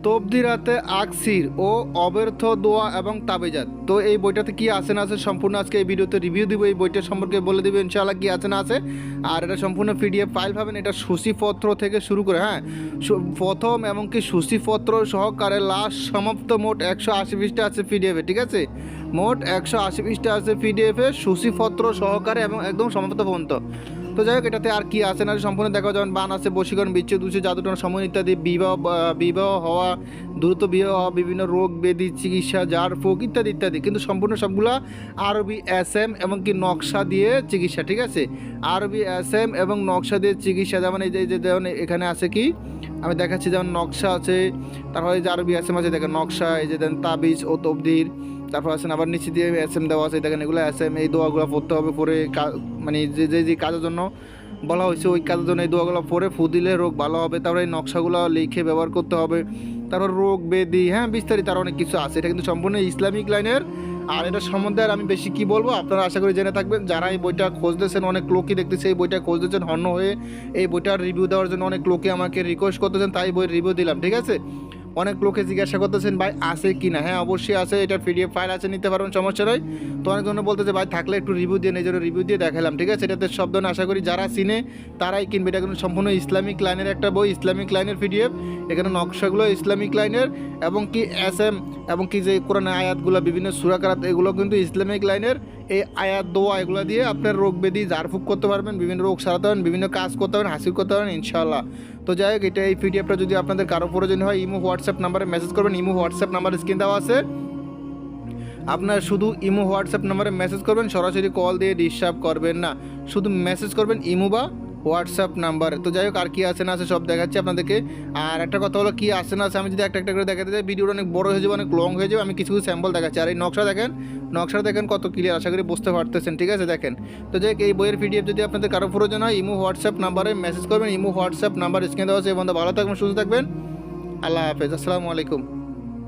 তবদিরাতে আকসির ও অব্যর্থ দোয়া এবং তাবিজাত। তো এই বইটাতে কি আছে না আছে সম্পূর্ণ আজকে এই ভিডিওতে রিভিউ দিব। এই বইটা সম্পর্কে বলে দিব ইনশাআল্লাহ কি আছে না আছে। আর এটা সম্পূর্ণ পিডিএফ ফাইল পাবেন। এটা সূচিপত্র থেকে শুরু করে প্রথম এমনকি সূচিপত্র সহকারে লাস্ট সমাপ্ত মোট 180 পৃষ্ঠা আছে পিডিএফে, ঠিক আছে। মোট 180 পৃষ্ঠা আছে পিডিএফে সূচিপত্র সহকারে এবং একদম সমাপ্ত পর্যন্ত। তো যাই হোক, এটাতে আর কি আছে না সম্পূর্ণ দেখা, যেমন বান আছে, বশীকরণ, বিচ্ছেদ, উচ্ছেদ, জাদুটনা, সময় ইত্যাদি, বিবাহ হওয়া, দ্রুত বিবাহ হওয়া, বিভিন্ন রোগ ব্যাধি চিকিৎসা, জার ফুক ইত্যাদি ইত্যাদি। কিন্তু সম্পূর্ণ সবগুলা আরবি এসএম এবং কি নকশা দিয়ে চিকিৎসা, ঠিক আছে। আরবি এসএম এবং নকশা দিয়ে চিকিৎসা, যেমন এই যে যেমন এখানে আছে কি আমি দেখাচ্ছি, যেমন নকশা আছে, তারপরে এই যে আরবি এসএম আছে দেখেন নকশা, এই যে দেন তাবিজ ও তবদির, তারপর আছেন আবার নিচে দিয়ে এসএম দেওয়া আছে দেখেন, এগুলো এসএম। এই দোয়াগুলো পড়তে হবে, পরে মানে যে কাজের জন্য বলা হয়েছে ওই কাজের জন্য এই দোয়াগুলো পরে ফু দিলে রোগ ভালো হবে। তারপরে এই নকশাগুলো লিখে ব্যবহার করতে হবে। তারপর রোগ ব্যাধি, বিস্তারিত আর অনেক কিছু আছে। এটা কিন্তু সম্পূর্ণ ইসলামিক লাইনের। আর এটা সম্বন্ধে আর আমি বেশি কি বলবো, আপনারা আশা করি জেনে থাকবেন। যারা এই বইটা খুঁজতেছেন, অনেক লোকই দেখতেছে এই বইটা খুঁজতেছেন হন্য হয়ে, এই বইটার রিভিউ দেওয়ার জন্য অনেক লোকে আমাকে রিকোয়েস্ট করতেছেন, তাই বইয়ের রিভিউ দিলাম, ঠিক আছে। অনেক লোকে জিজ্ঞাসা করতেছেন ভাই আছে কি না। অবশ্যই আছে, এটার পিডিএফ ফাইল আছে, নিতে পারবেন, সমস্যা নয়। তো অনেকজন বলতেছে ভাই থাকলে একটু রিভিউ দিয়ে, এই জন্য রিভিউ দিয়ে দেখালাম, ঠিক আছে। এটাতে সব ধরনের আশা করি যারা চিনে তারাই কিনবে। এটা কিন্তু সম্পূর্ণ ইসলামিক লাইনের একটা বই, ইসলামিক লাইনের পিডিএফ। এখানে নকশাগুলো ইসলামিক লাইনের এবং কি এসএম এবং কি যে কোরআনের আয়াতগুলো, বিভিন্ন সূরা কারাত, এগুলো কিন্তু ইসলামিক লাইনের। এই আয়াত দোয়া এগুলো দিয়ে আপনার রোগ ব্যাধি ঝাড়ফুঁক করতে পারবেন, বিভিন্ন রোগ সারাতে পারবেন, বিভিন্ন কাজ করতে পারবেন, হাসিল করতে পারবেন ইনশাআল্লাহ। তো যাই হোক, এই পিডিএফটা যদি আপনাদের কারো প্রয়োজন হয়, ইমো হোয়াটসঅ্যাপ নাম্বারে মেসেজ করবেন। ইমো হোয়াটসঅ্যাপ নাম্বার স্ক্রিন দেওয়া আছে, আপনার শুধু ইমো হোয়াটসঅ্যাপ নাম্বারে মেসেজ করবেন, সরাসরি কল দিয়ে ডিস্টার্ব করবেন না, শুধু মেসেজ করবেন ইমো বা হোয়াটসঅ্যাপ নাম্বার। তো যাই হোক, আর কি আছে না আছে সব দেখাচ্ছি আপনাদেরকে। আর একটা কথা হলো, কি আছে না আছে আমি যদি একটা একটা করে দেখাতে যাই ভিডিওটা অনেক বড় হয়ে যাবে, অনেক লং হয়ে যাবে। আমি কিছু কিছু স্যাম্পল দেখাচ্ছি। আর এই নকশা দেখেন কত ক্লিয়ার, আশা করি বুঝতে পারতেছেন, ঠিক আছে। দেখেন, তো যাই হোক, এই বইয়ের পিডিএফ যদি আপনাদের কারো প্রয়োজন হয়, ইমো হোয়াটসঅ্যাপ নাম্বারে মেসেজ করবেন। ইমো হোয়াটসঅ্যাপ নাম্বার স্ক্রিনে দেওয়া আছে। এবং ভালো থাকবেন, সুস্থ থাকবেন, আল্লাহ হাফেজ, আসসালামু আলাইকুম।